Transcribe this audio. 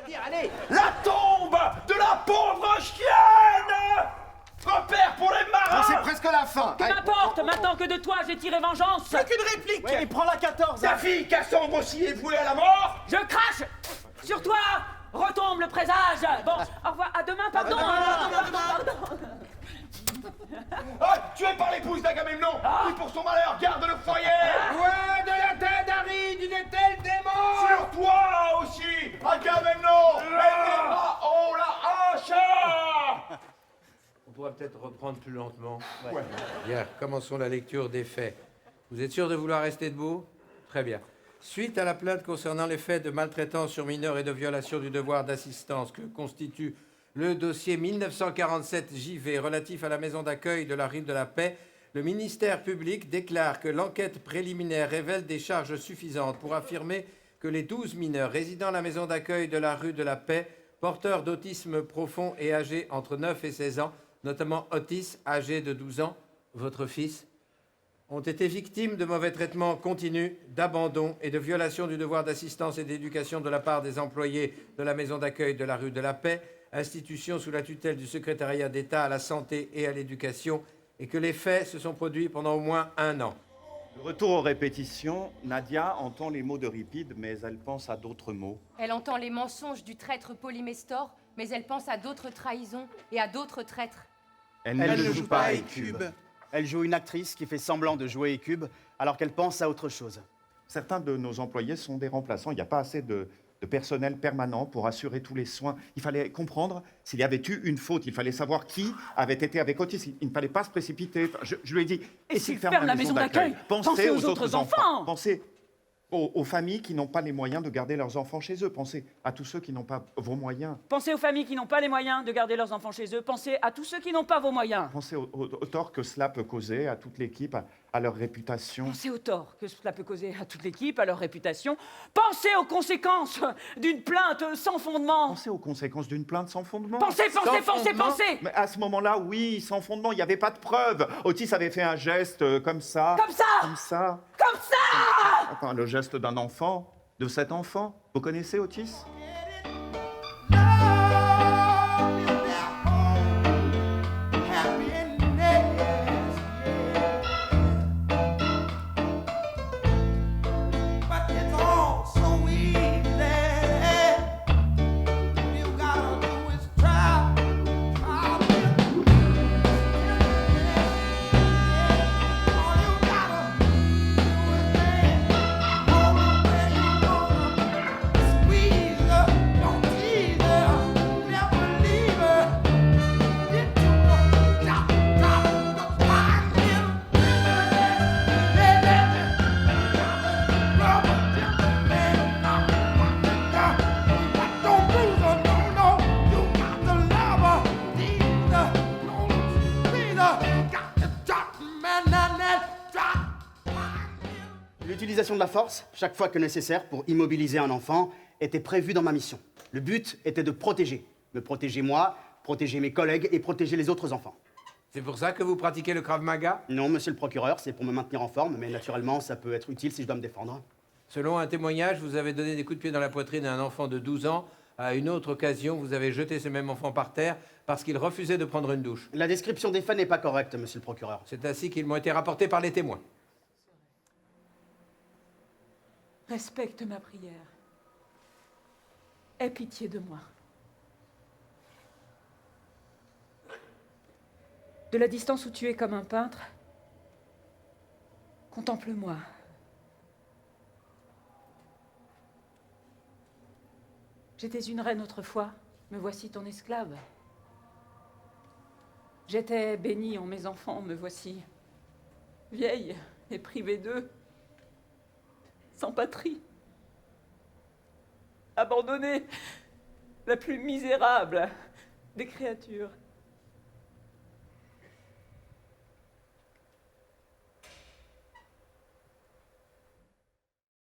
dire, allez. La tombe de la pauvre chienne! Repère pour les marins! C'est presque la fin. Que m'importe, maintenant que de toi j'ai tiré vengeance. Plus qu'une réplique! Ouais, et prends la 14. Ta fille Cassandre aussi est vouée à la mort! Je crache sur toi. Retombe le présage. Bon, au revoir, à demain, pardon. Pardon. Ah, tué par l'épouse d'Agamemnon! Qui pour son malheur garde le foyer! Ouais, de la tête d'Harry, d'une telle démon. Sur toi aussi, Agamemnon! Et les bras, oh la hache! On pourra peut-être reprendre plus lentement. Ouais. Bien, commençons la lecture des faits. Vous êtes sûr de vouloir rester debout? Très bien. Suite à la plainte concernant les faits de maltraitance sur mineurs et de violation du devoir d'assistance que constitue le dossier 1947 JV relatif à la maison d'accueil de la rue de la Paix, le ministère public déclare que l'enquête préliminaire révèle des charges suffisantes pour affirmer que les 12 mineurs résidant à la maison d'accueil de la rue de la Paix, porteurs d'autisme profond et âgés entre 9 et 16 ans, notamment Otis, âgé de 12 ans, votre fils, ont été victimes de mauvais traitements continus, d'abandon et de violation du devoir d'assistance et d'éducation de la part des employés de la maison d'accueil de la rue de la Paix, institution sous la tutelle du secrétariat d'État à la santé et à l'éducation, et que les faits se sont produits pendant au moins 1 an. De retour aux répétitions, Nadia entend les mots d'Euripide, mais elle pense à d'autres mots. Elle entend les mensonges du traître Polymestor, mais elle pense à d'autres trahisons et à d'autres traîtres. Elle ne joue pas à Écube. Elle joue une actrice qui fait semblant de jouer Écube alors qu'elle pense à autre chose. Certains de nos employés sont des remplaçants. Il n'y a pas assez de personnel permanent pour assurer tous les soins. Il fallait comprendre s'il y avait eu une faute. Il fallait savoir qui avait été avec Otis. Il ne fallait pas se précipiter. Je lui ai dit... Et s'il ferme la maison d'accueil, pensez aux autres enfants. Pensez aux familles qui n'ont pas les moyens de garder leurs enfants chez eux. Pensez à tous ceux qui n'ont pas vos moyens. Pensez aux familles qui n'ont pas les moyens de garder leurs enfants chez eux. Pensez à tous ceux qui n'ont pas vos moyens. Pensez au tort que cela peut causer à toute l'équipe, à leur réputation. Pensez au tort que cela peut causer à toute l'équipe, à leur réputation. Pensez aux conséquences d'une plainte sans fondement. Pensez aux conséquences d'une plainte sans fondement. Pensez. Mais à ce moment-là, oui, sans fondement, il n'y avait pas de preuve. Otis avait fait un geste comme ça. Comme ça. Comme ça. Enfin, le geste d'un enfant, de cet enfant. Vous connaissez Otis? L'utilisation de la force, chaque fois que nécessaire pour immobiliser un enfant, était prévue dans ma mission. Le but était de protéger. Me protéger moi, protéger mes collègues et protéger les autres enfants. C'est pour ça que vous pratiquez le Krav Maga? Non, monsieur le procureur, c'est pour me maintenir en forme, mais naturellement, ça peut être utile si je dois me défendre. Selon un témoignage, vous avez donné des coups de pied dans la poitrine à un enfant de 12 ans. À une autre occasion, vous avez jeté ce même enfant par terre parce qu'il refusait de prendre une douche. La description des faits n'est pas correcte, monsieur le procureur. C'est ainsi qu'ils m'ont été rapportés par les témoins. Respecte ma prière. Aie pitié de moi. De la distance où tu es comme un peintre, contemple-moi. J'étais une reine autrefois, me voici ton esclave. J'étais bénie en mes enfants, me voici vieille et privée d'eux, sans patrie, abandonnée, la plus misérable des créatures.